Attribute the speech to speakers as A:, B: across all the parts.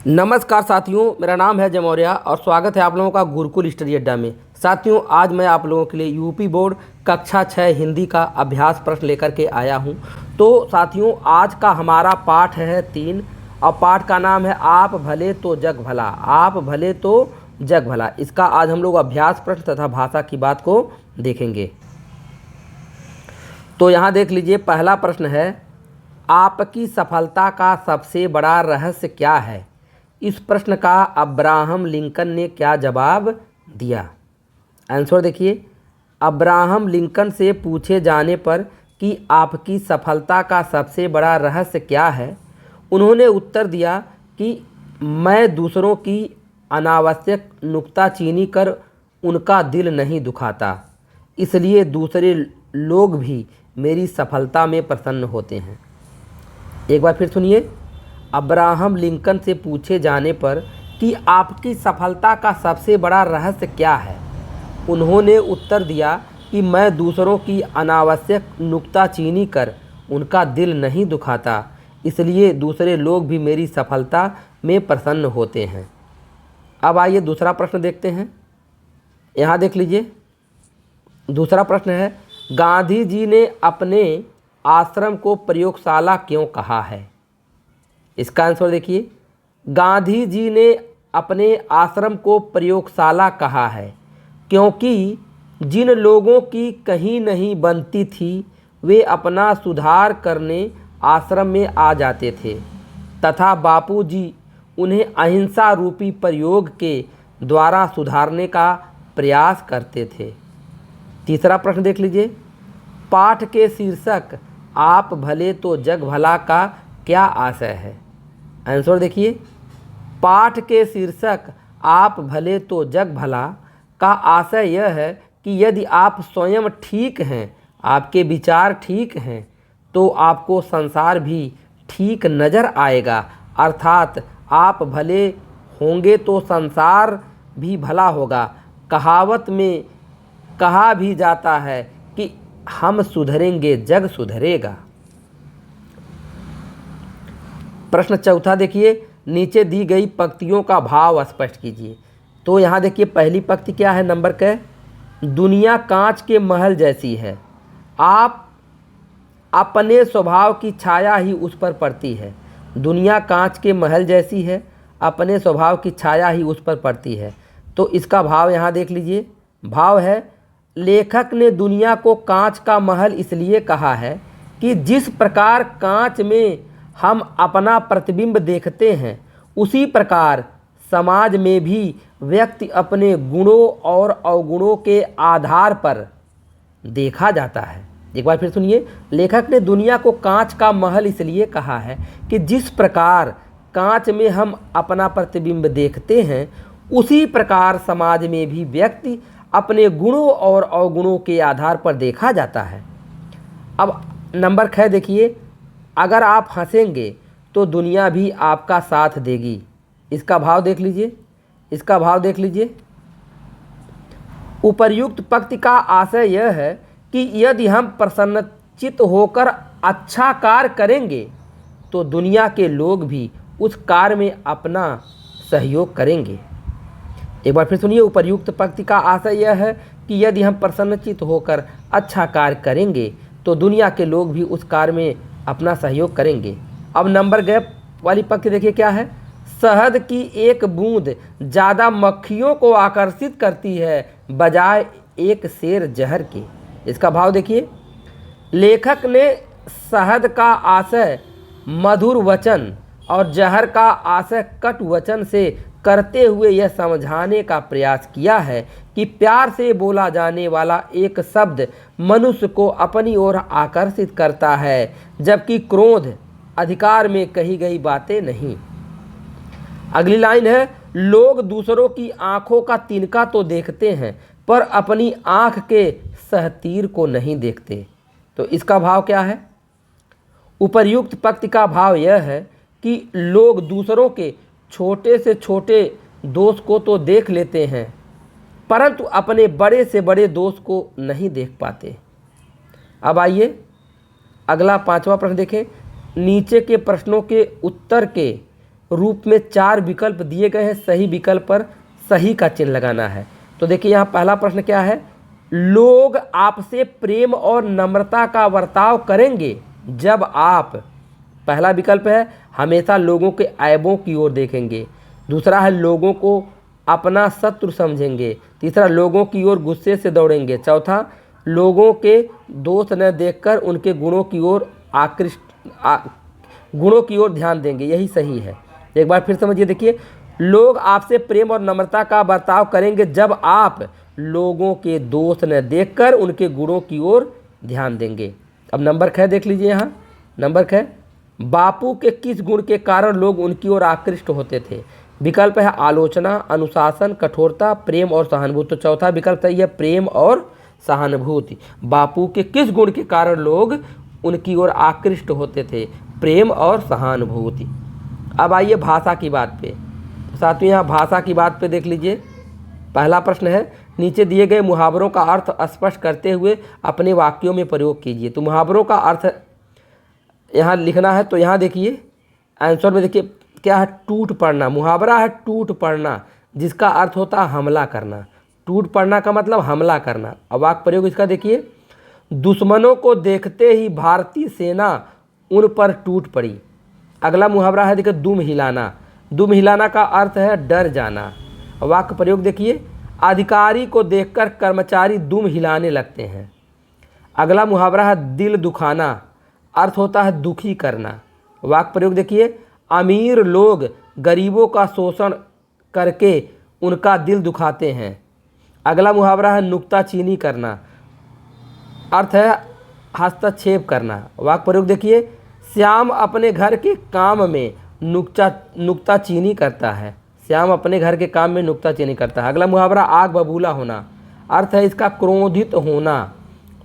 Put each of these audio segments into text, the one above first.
A: नमस्कार साथियों, मेरा नाम है जय मौर्य और स्वागत है आप लोगों का गुरुकुल स्टडी अड्डा में। साथियों, आज मैं आप लोगों के लिए यूपी बोर्ड कक्षा 6 हिंदी का अभ्यास प्रश्न लेकर के आया हूं। तो साथियों, आज का हमारा पाठ है 3 और पाठ का नाम है आप भले तो जग भला। आप भले तो जग भला, इसका आज हम लोग अभ्यास प्रश्न तथा भाषा की बात को देखेंगे। तो यहाँ देख लीजिए, पहला प्रश्न है, आपकी सफलता का सबसे बड़ा रहस्य क्या है? इस प्रश्न का अब्राहम लिंकन ने क्या जवाब दिया? आंसर देखिए, अब्राहम लिंकन से पूछे जाने पर कि आपकी सफलता का सबसे बड़ा रहस्य क्या है, उन्होंने उत्तर दिया कि मैं दूसरों की अनावश्यक नुक्ताचीनी कर उनका दिल नहीं दुखाता, इसलिए दूसरे लोग भी मेरी सफलता में प्रसन्न होते हैं। एक बार फिर सुनिए, अब्राहम लिंकन से पूछे जाने पर कि आपकी सफलता का सबसे बड़ा रहस्य क्या है, उन्होंने उत्तर दिया कि मैं दूसरों की अनावश्यक नुक्ताचीनी कर उनका दिल नहीं दुखाता, इसलिए दूसरे लोग भी मेरी सफलता में प्रसन्न होते हैं। अब आइए दूसरा प्रश्न देखते हैं। यहाँ देख लीजिए, दूसरा प्रश्न है, गांधी जी ने अपने आश्रम को प्रयोगशाला क्यों कहा है? इसका आंसर देखिए, गांधी जी ने अपने आश्रम को प्रयोगशाला कहा है क्योंकि जिन लोगों की कहीं नहीं बनती थी वे अपना सुधार करने आश्रम में आ जाते थे तथा बापूजी उन्हें अहिंसा रूपी प्रयोग के द्वारा सुधारने का प्रयास करते थे। तीसरा प्रश्न देख लीजिए, पाठ के शीर्षक आप भले तो जग भला का क्या आशय है? आंसर देखिए, पाठ के शीर्षक आप भले तो जग भला का आशय यह है कि यदि आप स्वयं ठीक हैं, आपके विचार ठीक हैं, तो आपको संसार भी ठीक नज़र आएगा। अर्थात आप भले होंगे तो संसार भी भला होगा। कहावत में कहा भी जाता है कि हम सुधरेंगे जग सुधरेगा। प्रश्न चौथा देखिए, नीचे दी गई पंक्तियों का भाव स्पष्ट कीजिए। तो यहाँ देखिए, पहली पंक्ति क्या है, नंबर के, दुनिया कांच के महल जैसी है, आप अपने स्वभाव की छाया ही उस पर पड़ती है। दुनिया कांच के महल जैसी है, अपने स्वभाव की छाया ही उस पर पड़ती है। तो इसका भाव यहाँ देख लीजिए, भाव है, लेखक ने दुनिया को कांच का महल इसलिए कहा है कि जिस प्रकार कांच में हम अपना प्रतिबिंब देखते हैं, उसी प्रकार समाज में भी व्यक्ति अपने गुणों और अवगुणों के आधार पर देखा जाता है। एक बार फिर सुनिए, लेखक ने दुनिया को कांच का महल इसलिए कहा है कि जिस प्रकार कांच में हम अपना प्रतिबिंब देखते हैं, उसी प्रकार समाज में भी व्यक्ति अपने गुणों और अवगुणों के आधार पर देखा जाता है। अब नंबर 6 देखिए, अगर आप हंसेंगे तो दुनिया भी आपका साथ देगी। इसका भाव देख लीजिए, इसका भाव देख लीजिए। उपर्युक्त पंक्ति का आशय यह है कि यदि हम प्रसन्नचित्त होकर अच्छा कार्य करेंगे तो दुनिया के लोग भी उस कार्य में अपना सहयोग करेंगे। एक बार फिर सुनिए, उपर्युक्त पंक्ति का आशय यह है कि यदि हम प्रसन्नचित्त होकर अच्छा कार्य करेंगे तो दुनिया के लोग भी उस कार्य में अपना सहयोग करेंगे। अब नंबर गैप वाली पंक्ति देखिए क्या है, शहद की एक बूंद ज़्यादा मक्खियों को आकर्षित करती है बजाय एक सेर जहर के। इसका भाव देखिए, लेखक ने शहद का आशय मधुर वचन और जहर का आशय कटु वचन से करते हुए यह समझाने का प्रयास किया है कि प्यार से बोला जाने वाला एक शब्द मनुष्य को अपनी ओर आकर्षित करता है, जबकि क्रोध अधिकार में कही गई बातें नहीं। अगली लाइन है, लोग दूसरों की आंखों का तिनका तो देखते हैं पर अपनी आंख के सहतीर को नहीं देखते। तो इसका भाव क्या है? उपर्युक्त पंक्ति का भाव यह है कि लोग दूसरों के छोटे से छोटे दोष को तो देख लेते हैं परंतु अपने बड़े से बड़े दोष को नहीं देख पाते। अब आइए अगला 5वां प्रश्न देखें। नीचे के प्रश्नों के उत्तर के रूप में 4 विकल्प दिए गए हैं, सही विकल्प पर सही का चिन्ह लगाना है। तो देखिए यहाँ पहला प्रश्न क्या है, लोग आपसे प्रेम और नम्रता का बर्ताव करेंगे जब आप, पहला विकल्प है हमेशा लोगों के ऐबों की ओर देखेंगे, दूसरा है लोगों को अपना शत्रु समझेंगे, तीसरा लोगों की ओर गुस्से से दौड़ेंगे, चौथा लोगों के दोष न देखकर उनके गुणों की ओर गुणों की ओर ध्यान देंगे। यही सही है। एक बार फिर समझिए, देखिए लोग आपसे प्रेम और नम्रता का बर्ताव करेंगे जब आप लोगों के दोष न देखकर उनके गुणों की ओर ध्यान देंगे। अब नंबर ख देख लीजिए, यहाँ नंबर ख, बापू के किस गुण के कारण लोग उनकी ओर आकृष्ट होते थे? विकल्प है आलोचना, अनुशासन, कठोरता, प्रेम और सहानुभूति। तो चौथा विकल्प सही है, प्रेम और सहानुभूति। बापू के किस गुण के कारण लोग उनकी ओर आकृष्ट होते थे? प्रेम और सहानुभूति। अब आइए भाषा की बात पे, साथियों यहाँ भाषा की बात पे देख लीजिए। पहला प्रश्न है, नीचे दिए गए मुहावरों का अर्थ स्पष्ट करते हुए अपने वाक्यों में प्रयोग कीजिए। तो मुहावरों का अर्थ यहाँ लिखना है, तो यहाँ देखिए आंसर में देखिए क्या है, टूट पड़ना। मुहावरा है टूट पड़ना, जिसका अर्थ होता है हमला करना। टूट पड़ना का मतलब हमला करना। अब वाक्य प्रयोग इसका देखिए, दुश्मनों को देखते ही भारतीय सेना उन पर टूट पड़ी। अगला मुहावरा है देखिए दुम हिलाना। दुम हिलाना का अर्थ है डर जाना। वाक्य प्रयोग देखिए, अधिकारी को देखकर कर्मचारी दुम हिलाने लगते हैं। अगला मुहावरा है दिल दुखाना, अर्थ होता है दुखी करना। वाक्य प्रयोग देखिए, अमीर लोग गरीबों का शोषण करके उनका दिल दुखाते हैं। अगला मुहावरा है नुक्ताचीनी करना, अर्थ है हस्तक्षेप करना। वाक्य प्रयोग देखिए, श्याम अपने घर के काम में नुक्ताचीनी करता है। श्याम अपने घर के काम में नुक्ताचीनी करता है। अगला मुहावरा आग बबूला होना, अर्थ है इसका क्रोधित होना।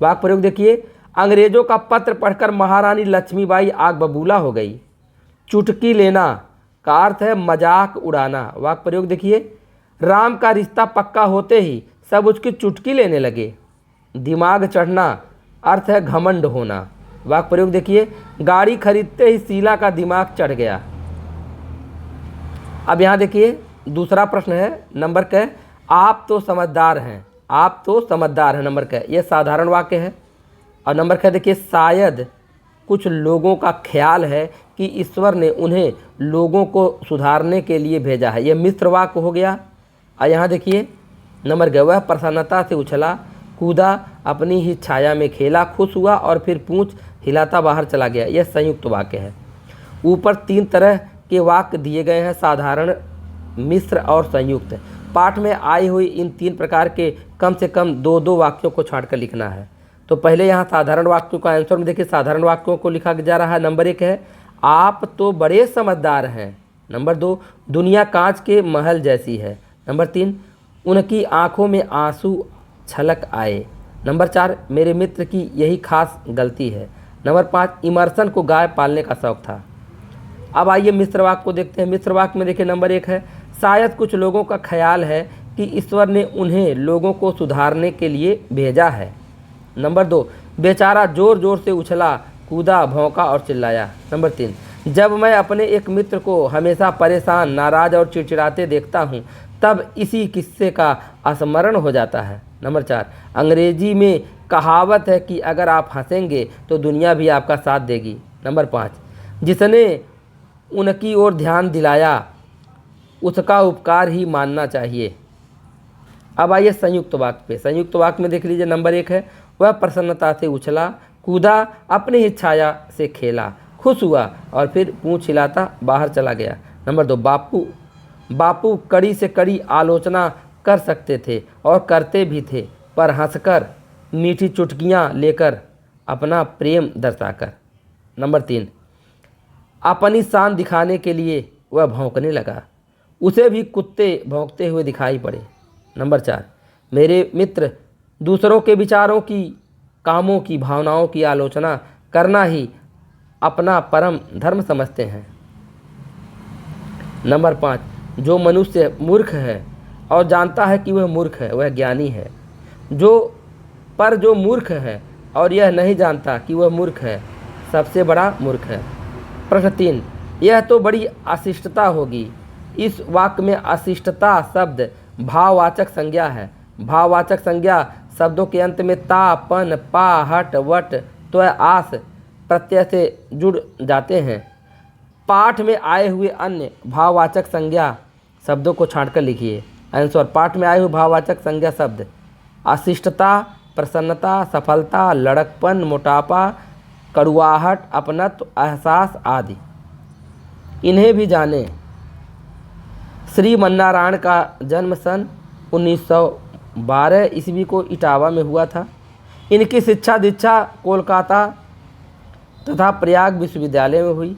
A: वाक्य प्रयोग देखिए, अंग्रेजों का पत्र पढ़कर महारानी लक्ष्मीबाई आग बबूला हो गई। चुटकी लेना का अर्थ है मजाक उड़ाना। वाक्य प्रयोग देखिए, राम का रिश्ता पक्का होते ही सब उसकी चुटकी लेने लगे। दिमाग चढ़ना, अर्थ है घमंड होना। वाक्य प्रयोग देखिए, गाड़ी खरीदते ही शीला का दिमाग चढ़ गया। अब यहाँ देखिए दूसरा प्रश्न है, नंबर क, आप तो समझदार हैं, आप तो समझदार हैं, नंबर क, यह साधारण वाक्य है। और नंबर ख देखिए, शायद कुछ लोगों का ख्याल है कि ईश्वर ने उन्हें लोगों को सुधारने के लिए भेजा है। यह मिश्र वाक्य हो गया। और यहाँ देखिए नंबर ग, वह प्रसन्नता से उछला कूदा, अपनी ही छाया में खेला, खुश हुआ और फिर पूंछ हिलाता बाहर चला गया। यह संयुक्त वाक्य है। ऊपर 3 तरह के वाक्य दिए गए हैं, साधारण, मिश्र और संयुक्त। पाठ में आई हुई इन 3 प्रकार के कम से कम 2-2 वाक्यों को छांटकर लिखना है। तो पहले यहाँ साधारण वाक्यों का आंसर में देखिए, साधारण वाक्यों को लिखा जा रहा है। नंबर 1 है, आप तो बड़े समझदार हैं। नंबर 2, दुनिया कांच के महल जैसी है। नंबर 3, उनकी आंखों में आंसू छलक आए। नंबर 4, मेरे मित्र की यही खास गलती है। नंबर 5, इमर्सन को गाय पालने का शौक था। अब आइए मिश्र वाक्य को देखते हैं। मिश्र वाक्य में देखिए नंबर 1 है, शायद कुछ लोगों का ख्याल है कि ईश्वर ने उन्हें लोगों को सुधारने के लिए भेजा है। नंबर 2, बेचारा जोर जोर से उछला कूदा, भौंका और चिल्लाया। नंबर 3, जब मैं अपने एक मित्र को हमेशा परेशान, नाराज और चिड़चिड़ाते देखता हूँ तब इसी किस्से का स्मरण हो जाता है। नंबर 4, अंग्रेजी में कहावत है कि अगर आप हंसेंगे तो दुनिया भी आपका साथ देगी। नंबर 5, जिसने उनकी ओर ध्यान दिलाया उसका उपकार ही मानना चाहिए। अब आइए संयुक्त वाक्य पे। संयुक्त वाक्य में देख लीजिए, नंबर 1 है, वह प्रसन्नता से उछला कूदा, अपनी ही छाया से खेला, खुश हुआ और फिर पूंछ हिलाता बाहर चला गया। नंबर 2, बापू कड़ी से कड़ी आलोचना कर सकते थे और करते भी थे, पर हंसकर, मीठी चुटकियां लेकर, अपना प्रेम दर्शाकर। नंबर 3, अपनी शान दिखाने के लिए वह भौंकने लगा, उसे भी कुत्ते भौंकते हुए दिखाई पड़े। नंबर 4, मेरे मित्र दूसरों के विचारों की, कामों की, भावनाओं की आलोचना करना ही अपना परम धर्म समझते हैं। नंबर 5, जो मनुष्य मूर्ख है और जानता है कि वह मूर्ख है वह ज्ञानी है, जो मूर्ख है और यह नहीं जानता कि वह मूर्ख है सबसे बड़ा मूर्ख है। प्रश्न 3, यह तो बड़ी अशिष्टता होगी। इस वाक्य में अशिष्टता शब्द भाववाचक संज्ञा है। भाववाचक संज्ञा शब्दों के अंत में ता, पन, पा, हट, वट, त्व, आस प्रत्यय से जुड़ जाते हैं। पाठ में आए हुए अन्य भाववाचक संज्ञा शब्दों को छांटकर लिखिए। आंसर, पाठ में आए हुए भाववाचक संज्ञा शब्द अशिष्टता, प्रसन्नता, सफलता, लड़कपन, मोटापा, कड़ुआहट, अपनत्व, एहसास आदि। इन्हें भी जानें। श्रीमन्नारायण का जन्म सन 1912 ईस्वी को इटावा में हुआ था। इनकी शिक्षा दीक्षा कोलकाता तथा प्रयाग विश्वविद्यालय में हुई।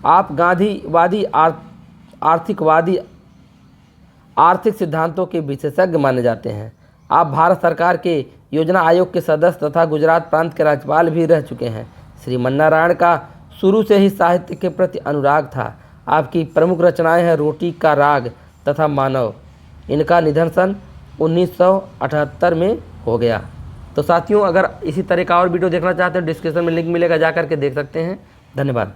A: आप गांधीवादी आर्थिकवादी आर्थिक सिद्धांतों के विशेषज्ञ माने जाते हैं। आप भारत सरकार के योजना आयोग के सदस्य तथा गुजरात प्रांत के राज्यपाल भी रह चुके हैं। श्रीमन्नारायण का शुरू से ही साहित्य के प्रति अनुराग था। आपकी प्रमुख रचनाएं हैं रोटी का राग तथा मानव। इनका निधन सन 1978 में हो गया। तो साथियों, अगर इसी तरह का और वीडियो देखना चाहते हैं डिस्क्रिप्शन में लिंक मिलेगा, जा करके देख सकते हैं। धन्यवाद।